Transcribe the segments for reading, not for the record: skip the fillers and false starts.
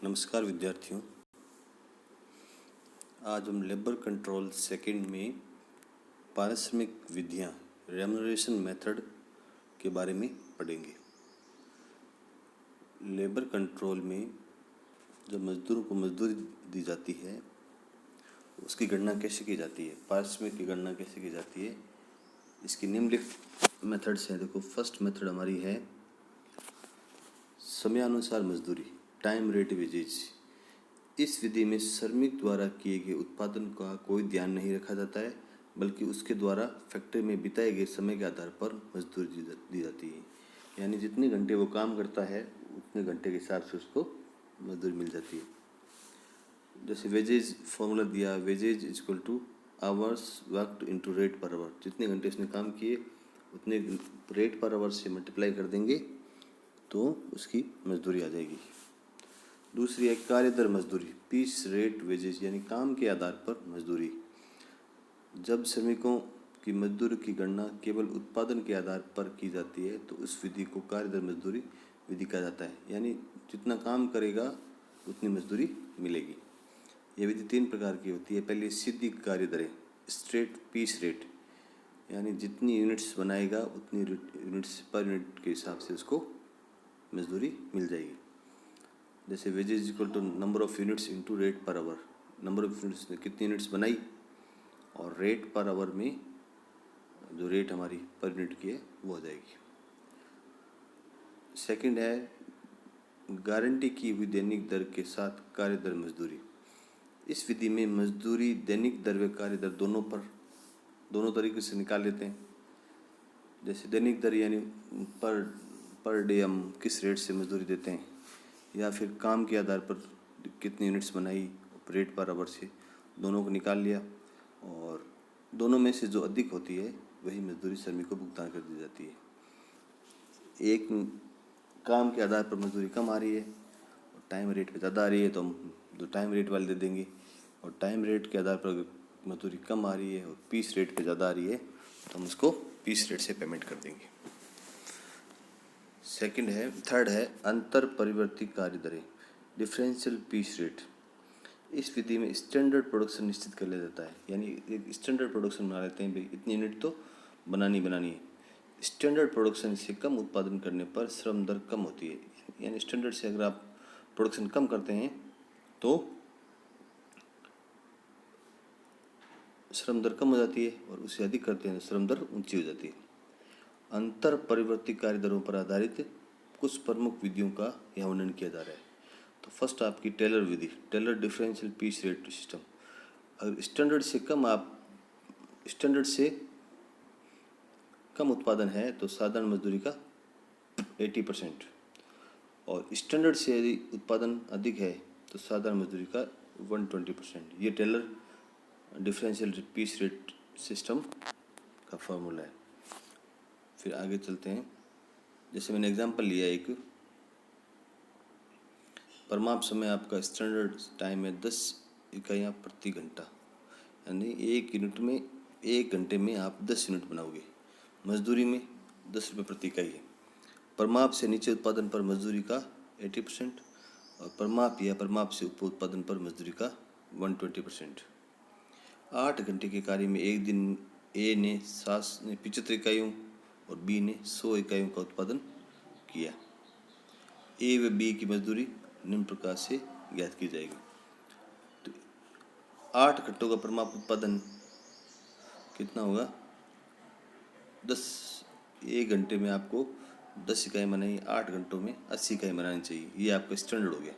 नमस्कार विद्यार्थियों, आज हम लेबर कंट्रोल सेकंड में पारिश्रमिक विधियाँ रेम्युनरेशन मेथड के बारे में पढ़ेंगे। लेबर कंट्रोल में जब मजदूरों को मजदूरी दी जाती है उसकी गणना कैसे की जाती है, पारिश्रमिक की गणना कैसे की जाती है, इसकी निम्नलिखित मेथड्स हैं। देखो, फर्स्ट मेथड हमारी है समयानुसार मजदूरी, टाइम रेट वेजेज। इस विधि में श्रमिक द्वारा किए गए उत्पादन का कोई ध्यान नहीं रखा जाता है, बल्कि उसके द्वारा फैक्ट्री में बिताए गए समय के आधार पर मजदूरी दी जाती है। यानी जितने घंटे वो काम करता है उतने घंटे के हिसाब से उसको मजदूरी मिल जाती है। जैसे वेजेज फॉर्मूला दिया, wages is equal to hours worked into rate per hour. जितने घंटे उसने काम किए उतने रेट पर आवर से मल्टीप्लाई कर देंगे तो उसकी मजदूरी आ जाएगी। दूसरी है कार्य दर मजदूरी, पीस रेट वेजेज, यानी काम के आधार पर मजदूरी। जब श्रमिकों की मजदूरी की गणना केवल उत्पादन के आधार पर की जाती है तो उस विधि को कार्य दर मजदूरी विधि कहा जाता है। यानी जितना काम करेगा उतनी मजदूरी मिलेगी। यह विधि 3 प्रकार की होती है। पहली सीधी कार्य दरें, स्ट्रेट पीस रेट, यानी जितनी यूनिट्स बनाएगा उतनी यूनिट्स पर यूनिट के हिसाब से उसको मजदूरी मिल जाएगी। जैसे wages equal to number of units into rate per hour. Number of units ने कितनी यूनिट्स बनाई और रेट पर आवर में जो रेट हमारी पर यूनिट की है वो आ जाएगी। सेकंड है गारंटी की हुई दैनिक दर के साथ कार्य दर मजदूरी। इस विधि में मजदूरी दैनिक दर व कार्य दर दोनों तरीके से निकाल लेते हैं। जैसे दैनिक दर यानी पर डे हम किस रेट से मजदूरी देते हैं, या फिर काम के आधार पर कितनी यूनिट्स बनाई रेट पर आवर से, दोनों को निकाल लिया और दोनों में से जो अधिक होती है वही मजदूरी श्रमिक को भुगतान कर दी जाती है। एक काम के आधार पर मजदूरी कम आ रही है और टाइम रेट पे ज़्यादा आ रही है तो हम जो टाइम रेट वाले दे देंगे, और टाइम रेट के आधार पर मजदूरी कम आ रही है और पीस रेट पे ज़्यादा आ रही है तो हम उसको पीस रेट से पेमेंट कर देंगे। थर्ड है अंतर परिवर्ती कार्य दरें, डिफरेंशियल पीस रेट। इस विधि में स्टैंडर्ड प्रोडक्शन निश्चित कर लिया जाता है। यानी एक स्टैंडर्ड प्रोडक्शन बना लेते हैं, भाई इतनी यूनिट तो बनानी है। स्टैंडर्ड प्रोडक्शन से कम उत्पादन करने पर श्रम दर कम होती है। यानी स्टैंडर्ड से अगर आप प्रोडक्शन कम करते हैं तो श्रम दर कम हो जाती है, और उससे अधिक करते हैं तो श्रम दर ऊंची हो जाती है। अंतर परिवर्ती कार्य दरों पर आधारित कुछ प्रमुख विधियों का यहाँ वर्णन किया जा रहा है। तो फर्स्ट आपकी टेलर विधि, Taylor differential piece rate system. अगर स्टैंडर्ड से कम उत्पादन है तो साधारण मजदूरी का 80%, और स्टैंडर्ड से यदि उत्पादन अधिक है तो साधारण मजदूरी का 120%। ये Taylor differential piece rate system का फॉर्मूला है। फिर आगे चलते हैं। जैसे मैंने एग्जांपल लिया एक, परिमाप समय आपका स्टैंडर्ड टाइम है 10 इकाइयाँ प्रति घंटा, यानी एक घंटे में आप 10 यूनिट बनाओगे। मजदूरी में 10 रुपये प्रति इकाई है। परिमाप से नीचे उत्पादन पर मजदूरी का 80%, और परिमाप से ऊपर उत्पादन पर मजदूरी का 120%। 8 घंटे के कार्य में एक दिन ए ने 75 इकाइयों और बी ने 100 इकाइयों का उत्पादन किया। ए व बी की मजदूरी निम्न प्रकार से ज्ञात की जाएगी। तो 8 घंटों का परिमाप उत्पादन कितना होगा? 1 घंटे में आपको 10 इकाई बनाई, 8 घंटों में 80 इकाई बनानी चाहिए। ये आपका स्टैंडर्ड हो गया।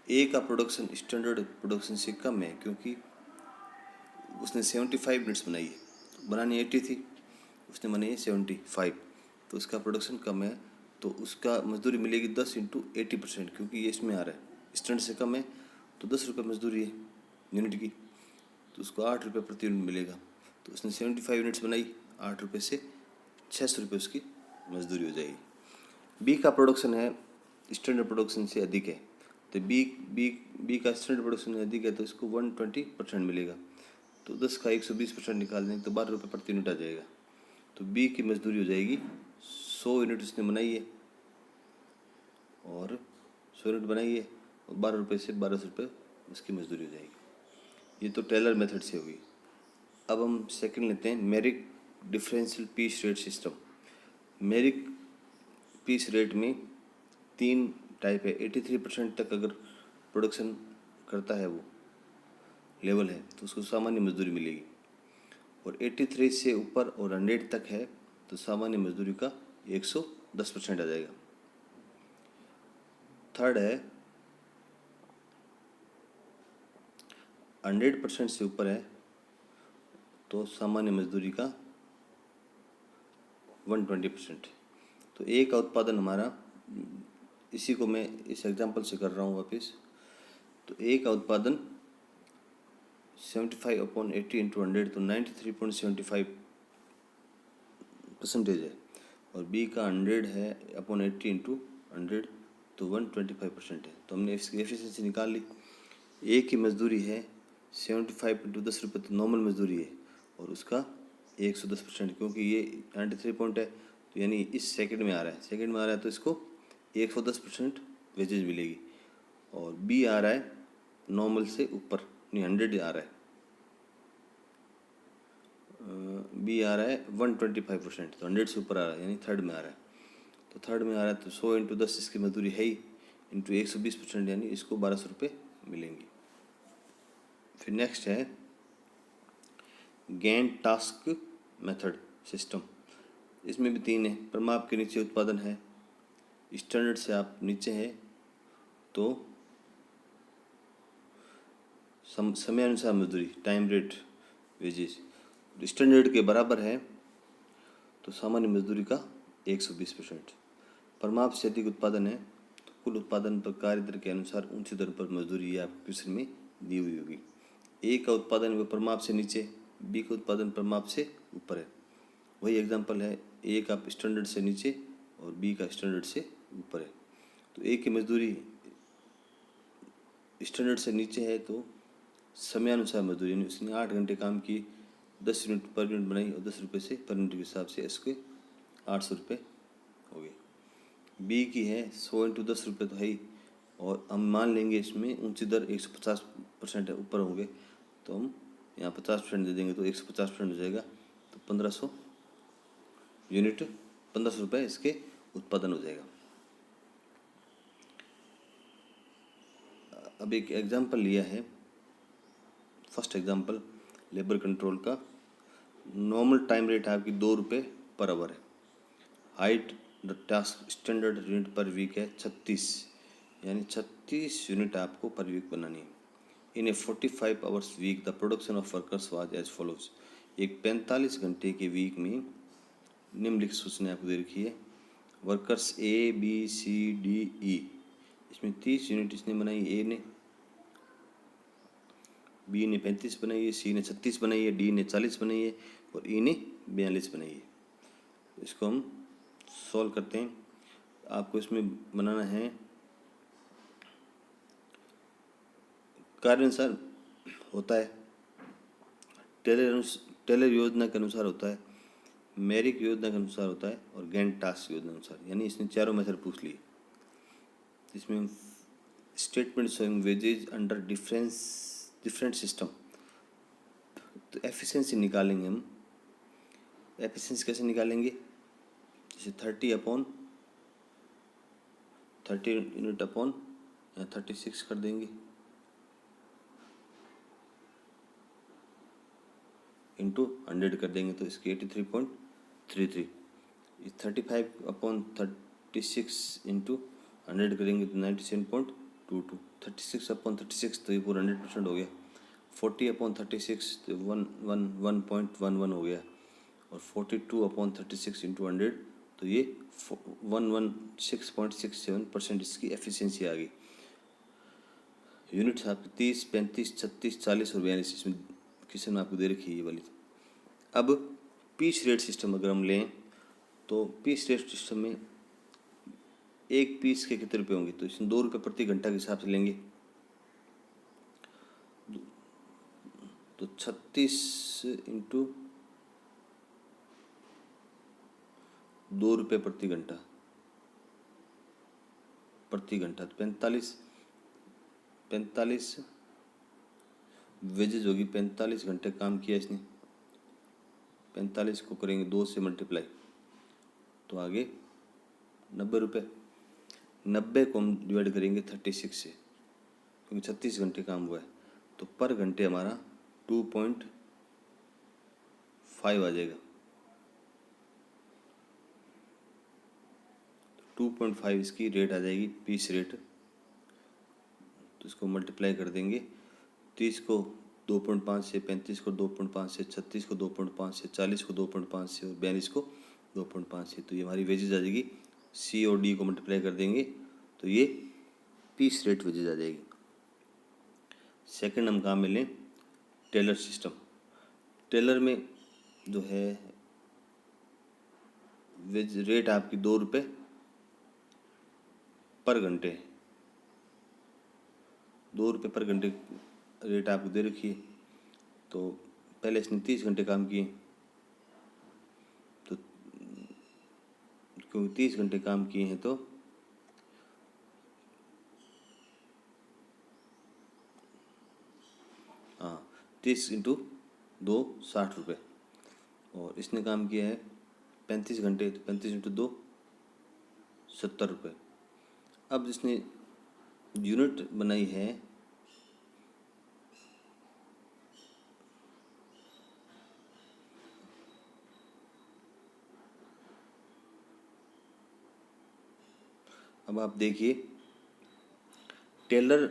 ए का प्रोडक्शन स्टैंडर्ड प्रोडक्शन से कम है क्योंकि उसने 75 यूनिट्स बनाई है, बनानी 80 थी, उसने बनाई 75, तो उसका प्रोडक्शन कम है तो उसका मजदूरी मिलेगी 10 इंटू 80%, क्योंकि ये इसमें आ रहा है स्टैंडर्ड से कम है तो 10 रुपये मजदूरी है यूनिट की, तो उसको 8 रुपये प्रति यूनिट मिलेगा। तो उसने 75 यूनिट्स बनाई, 8 रुपये से 600 रुपये उसकी मजदूरी हो जाएगी। बी का प्रोडक्शन है स्टैंडर्ड प्रोडक्शन से अधिक है, तो बी का स्टैंडर्ड प्रोडक्शन अधिक है तो इसको 120% मिलेगा। तो 10 का 120% निकाल दें तो 12 रुपये प्रति यूनिट आ जाएगा। तो बी की मजदूरी हो जाएगी 100 यूनिट उसने बनाई है और 100 यूनिट बनाइए और 12 रुपये से 1200 रुपये उसकी मजदूरी हो जाएगी। ये तो टेलर मेथड से होगी। अब हम सेकंड लेते हैं, मेरिक differential piece rate system. मेरिक piece rate में 3 टाइप है। 83% तक अगर प्रोडक्शन करता है, वो लेवल है, तो उसको सामान्य मजदूरी मिलेगी। और 83 से ऊपर और 100 तक है तो सामान्य मजदूरी का 110% आ जाएगा। थर्ड है 100% से ऊपर है तो सामान्य मजदूरी का 120%। तो ए का उत्पादन हमारा, इसी को मैं इस एग्जांपल से कर रहा हूँ वापस। तो ए का उत्पादन 75/80 इंटू 100 तो 93.75% है। और बी का 100 है अपॉन 80 इंटू 100 तो 125% है। तो हमने इसकी एफिशिएंसी निकाल ली। ए की मजदूरी है 75 इंटू 10 रुपये, तो नॉर्मल मजदूरी है, और उसका 110%, क्योंकि ये 93 पॉइंट है तो यानी इस सेकंड में आ रहा है, तो इसको 110% वेजेज मिलेगी। और बी आ रहा है नॉर्मल से ऊपर, नहीं 100 आ रहा है, बी आ रहा है 125%, तो 100 से ऊपर आ रहा है, यानी थर्ड में आ रहा है। तो थर्ड में आ रहा है तो 100 इंटू 10 इसकी मजदूरी है ही, इंटू 120%, यानी इसको 1200 रुपये मिलेंगे। फिर नेक्स्ट है गैंट टास्क मेथड सिस्टम। इसमें भी 3 है। प्रमाप के नीचे उत्पादन है, स्टैंडर्ड से आप नीचे है तो समयानुसार मजदूरी, टाइम रेट वेजेस। स्टैंडर्ड के बराबर है तो सामान्य मजदूरी का 120%। प्रमाप से अधिक उत्पादन है तो कुल उत्पादन पर कार्य दर के अनुसार ऊंची दर पर मजदूरी आपको क्वेश्चन में दी हुई होगी। ए का उत्पादन व प्रमाप से नीचे, बी का उत्पादन प्रमाप से ऊपर है। वही एग्जांपल है, ए का स्टैंडर्ड से नीचे और बी का स्टैंडर्ड से ऊपर है। तो ए की मजदूरी स्टैंडर्ड से नीचे है तो समयानुसार मजदूरी, यानी उसने 8 घंटे काम किए, 10 यूनिट पर यूनिट बनाई और 10 रुपये से पर यूनिट के हिसाब से इसके 800 रुपये हो गए। बी की है 100 इंटू 10 रुपये तो है ही, और हम मान लेंगे इसमें ऊंची दर 150% है, ऊपर होंगे तो हम यहाँ 50% दे देंगे तो 150% हो जाएगा, तो 1500 यूनिट, 1500 रुपये इसके उत्पादन हो जाएगा। अब एक एग्जांपल लिया है, फर्स्ट एग्जांपल लेबर कंट्रोल का। नॉर्मल टाइम रेट आपकी 2 रुपये पर आवर है। Height the task standard unit per week है 36, यानी 36 यूनिट आपको पर वीक बनानी है। In a 45 hours week the production of workers was as follows. एक 45 घंटे के वीक में निम्नलिखित सूचना आपको दे रखी है। Workers A B C D E, इसमें 30 यूनिट इसने बनाई, ए ने, बी ने 35 बनाई है, सी ने 36 बनाई है, डी ने 40 बनाई है और ई ने 42 बनाई है। इसको हम सॉल्व करते हैं। आपको इसमें बनाना है कार्य अनुसार होता है, टेलर योजना के अनुसार होता है, मेरिक योजना के अनुसार होता है और गैंट टास्क योजना के अनुसार, यानी इसने चारों मेथड पूछ लिए। इसमें statement showing wages under different system. तो एफिशिएंसी निकालेंगे हम। एफिशिएंसी कैसे निकालेंगे, जैसे 30 यूनिट अपॉन या 36 कर देंगे, इंटू 100 कर देंगे तो इसकी 83.33। 35/36 इंटू 100 करेंगे तो 97.22। 36/36 तो ये पूरा 100% हो गया। 40/36 तो 111 हो गया। और 42/36 इंटू 100 तो ये 116.67% इसकी एफिशिएंसी आ गई। यूनिट्स आपकी 30, 35, 36, 40 और 42 इसमें क्वेश्चन में आपको दे रखी है ये वाली। अब पीस रेट सिस्टम अगर हम लें तो पीस रेट सिस्टम में एक पीस के कितने रुपये होंगे, तो इसमें 2 रुपये प्रति घंटा के हिसाब से लेंगे। तो 36 इंटू 2 रुपये प्रति घंटा, प्रति घंटा, तो 45 वेजेज होगी। 45 घंटे काम किया इसने, 45 को करेंगे 2 से मल्टीप्लाई, तो आगे 90 रुपये। 90 को हम डिवाइड करेंगे 36 से, क्योंकि 36 घंटे काम हुआ है, तो पर घंटे हमारा 2.5 आ जाएगा। 2.5 इसकी रेट आ जाएगी, पीस रेट। तो इसको मल्टीप्लाई कर देंगे, 30 को 2.5 से, 35 को 2.5 से, 36 को 2.5 से, 40 को 2.5 से और 42 को 2.5 से। तो ये हमारी वेजेज आ जाएगी। सी और डी को मल्टीप्लाई कर देंगे तो ये पीस रेट वेजेज आ जाएगी। सेकंड हम काम में लें टेलर सिस्टम। टेलर में जो है वेज रेट आपकी 2 रुपये पर घंटे, 2 रुपये पर घंटे रेट आपको दे रखी है। तो पहले इसने 30 घंटे काम किए, तो क्योंकि 30 घंटे काम किए हैं तो हाँ 30 इंटू 2 60 रुपये, और इसने काम किया है 35 घंटे, तो 35 इंटू 2 70 रुपये। अब जिसने यूनिट बनाई है अब आप देखिए, टेलर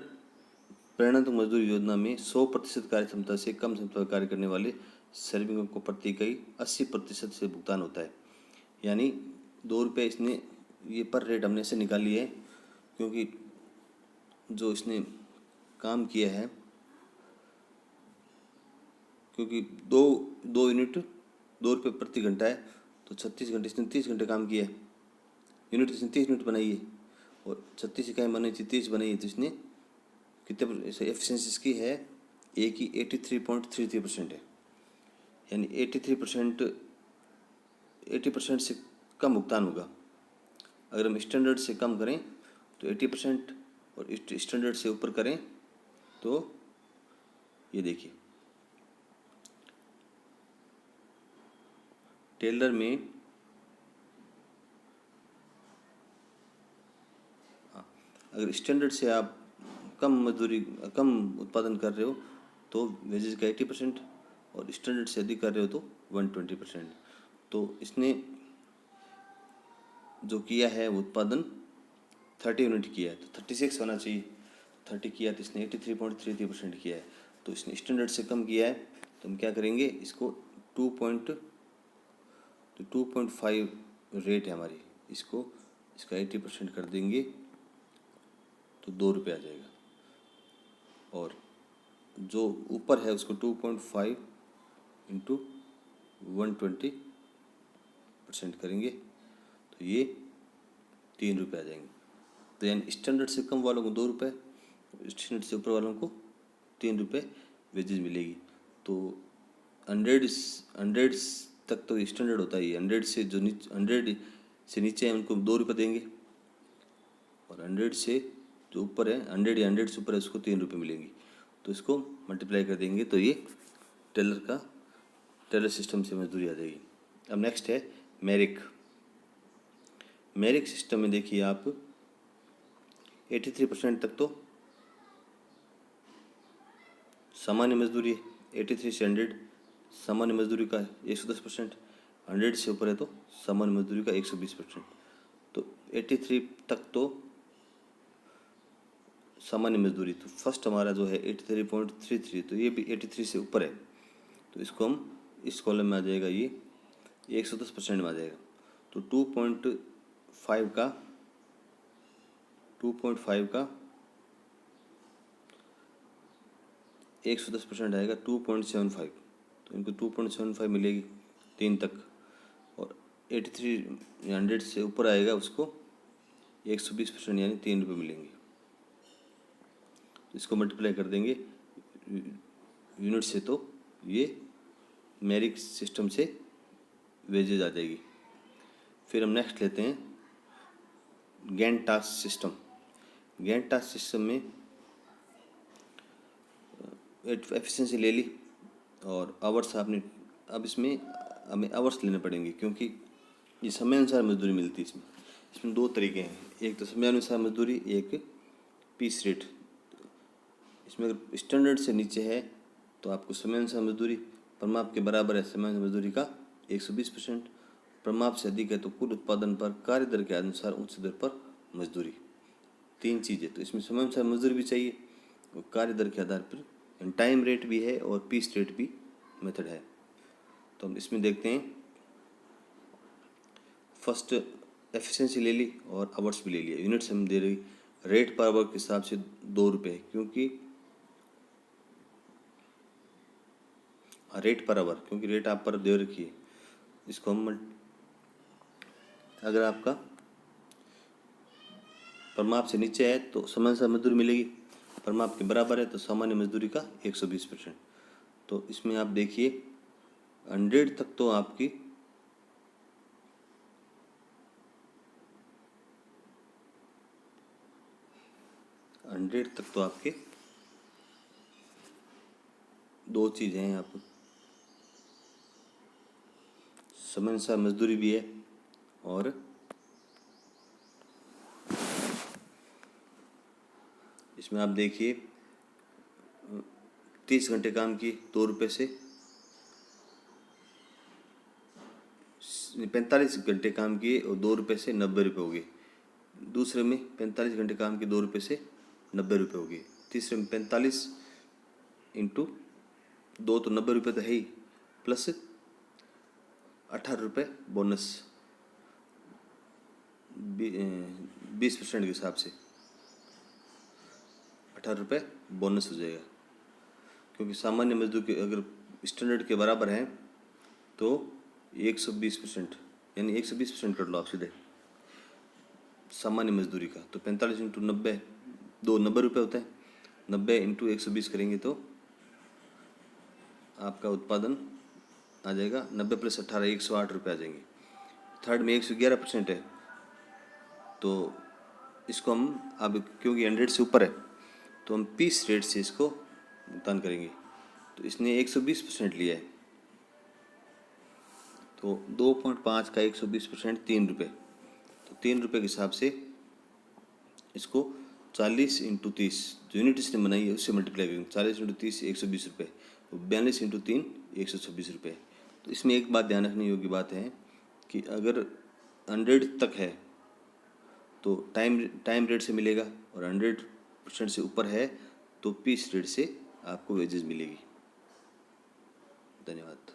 प्रेरणा मजदूर योजना में 100% कार्य क्षमता से कम क्षमता कार्य करने वाले श्रमिकों को प्रति इकाई 80% से भुगतान होता है। यानी 2 रुपये इसने ये पर रेट हमने से निकाली है, क्योंकि जो इसने काम किया है, क्योंकि दो यूनिट 2 रुपये प्रति घंटा है, तो 36 घंटे इसने 30 घंटे काम किया है। यूनिट इसने 30 यूनिट बनाई है और 36 इकाई बनाई थी, 30 बनाई है, तो इसने कितने एफिशिएंसी इसकी है ए की 83.33% है। यानी 80% से कम भुगतान होगा। अगर हम स्टैंडर्ड से कम करें तो 80%, और स्टैंडर्ड से ऊपर करें तो ये देखिए टेलर में अगर स्टैंडर्ड से आप कम मजदूरी कम उत्पादन कर रहे हो तो वेजेज का 80%, और स्टैंडर्ड से अधिक कर रहे हो तो 120%। तो इसने जो किया है वो उत्पादन 30 यूनिट किया है, तो 36 होना चाहिए, 30 किया तो इसने 83.33% किया है। तो इसने स्टैंडर्ड से कम किया है, तो हम क्या करेंगे, इसको 2.5 रेट है हमारी, इसको इसका 80% कर देंगे तो 2 रुपये आ जाएगा, और जो ऊपर है उसको 2.5 इंटू 120% करेंगे तो ये 3 रुपये आ जाएंगे। तो यानी स्टैंडर्ड से कम वालों को 2 रुपये, स्टैंडर्ड से ऊपर वालों को 3 रुपये वेजेज मिलेगी। तो 100 तक तो स्टैंडर्ड होता ही, 100 से जो 100 से नीचे है उनको 2 रुपये देंगे, और 100 से जो ऊपर है 100 या 100 से ऊपर है उसको 3 रुपये मिलेंगी। तो इसको मल्टीप्लाई कर देंगे तो ये टेलर सिस्टम से मजदूरी आ जाएगी। अब नेक्स्ट है मेरिक सिस्टम में देखिए आप 83% तक तो सामान्य मजदूरी है, 83 से 100 सामान्य मजदूरी का 110%, 100 से ऊपर है तो सामान्य मजदूरी का 120%। तो 83 तक तो सामान्य मजदूरी, तो फर्स्ट हमारा जो है 83.33, तो ये भी 83 से ऊपर है, तो इसको हम इस कॉलम में आ जाएगा, ये 110% में आ जाएगा। तो 2.5 का 110% आएगा 2.75, तो इनको 2.75 मिलेगी 3 तक, और 83 100 से ऊपर आएगा उसको 120% यानी 3 रुपये मिलेंगे। इसको मल्टीप्लाई कर देंगे यूनिट से तो ये मेरिक सिस्टम से वेजेज आ जाएगी। फिर हम नेक्स्ट लेते हैं Gantt task system. Gantt task system में एफिशिएंसी ले ली और आवर्स आपने, अब इसमें हमें आवर्स लेने पड़ेंगे क्योंकि ये समय अनुसार मजदूरी मिलती है। इसमें इसमें दो तरीके हैं, एक तो समय अनुसार मजदूरी, एक पीस रेट। इसमें अगर स्टैंडर्ड से नीचे है तो आपको समय अनुसार मजदूरी, प्रमाप के बराबर है समय अनुसार मजदूरी का 120%, प्रमाप से अधिक है तो कुल उत्पादन पर कार्य दर के अनुसार उच्च दर पर मजदूरी। तीन चीज़ें, तो इसमें समय अनुसार मजदूरी भी चाहिए और कार्य दर के आधार पर टाइम रेट भी है और पीस रेट भी मेथड है। तो हम इसमें देखते हैं, फर्स्ट एफिशिएंसी ले ली और आवर्स भी ले लिया। यूनिट्स हम दे रही रेट पर आवर के हिसाब से 2 रुपये, क्योंकि रेट पर आवर, क्योंकि रेट आप पर दे रखी है। इसको हम अगर आपका प्रमाप से नीचे है तो समय अनुसार मजदूरी मिलेगी, प्रमाप के बराबर है तो सामान्य मजदूरी का 120%। तो इसमें आप देखिए 100 तक तो आपकी आपके दो चीज़ें हैं, आप समय अनुसार मजदूरी भी है और इसमें आप देखिए 30 घंटे काम किए 2 रुपये से, 45 घंटे काम किए और 2 रुपये से 90 रुपये हो गए। दूसरे में 45 घंटे काम किए 2 रुपये से 90 रुपये हो गए। तीसरे में 45 इंटू 2 तो 90 रुपये तो है ही, प्लस 18 रुपये बोनस 20% के हिसाब से 18 रुपये बोनस हो जाएगा, क्योंकि सामान्य मजदूर के अगर स्टैंडर्ड के बराबर है तो 120%, यानी 120% कर लो आप सीधे सामान्य मजदूरी का। तो 45 इंटू 90, 90 रुपये होता है, 90 इंटू 120 करेंगे तो आपका उत्पादन आ जाएगा 90 प्लस 18 108 रुपये आ जाएंगे। थर्ड में 111% है, तो इसको हम अब क्योंकि 100 से ऊपर है तो हम पीस रेट से इसको भुगतान करेंगे। तो इसने 120% लिया है, तो 2.5 का 120% 3 रुपये, तो 3 रुपये के हिसाब से इसको 40 इंटू 30 जो यूनिट इसने बनाई है उससे मल्टीप्लाई करेंगे। 40 इंटू 30 120 रुपये, 42 इंटू 3 126 रुपये। तो इसमें एक बात ध्यान रखने योग्य बात है कि अगर 100 तक है तो टाइम रेट से मिलेगा, और 100% से ऊपर है तो पीस रेट से आपको वेजेस मिलेगी। धन्यवाद।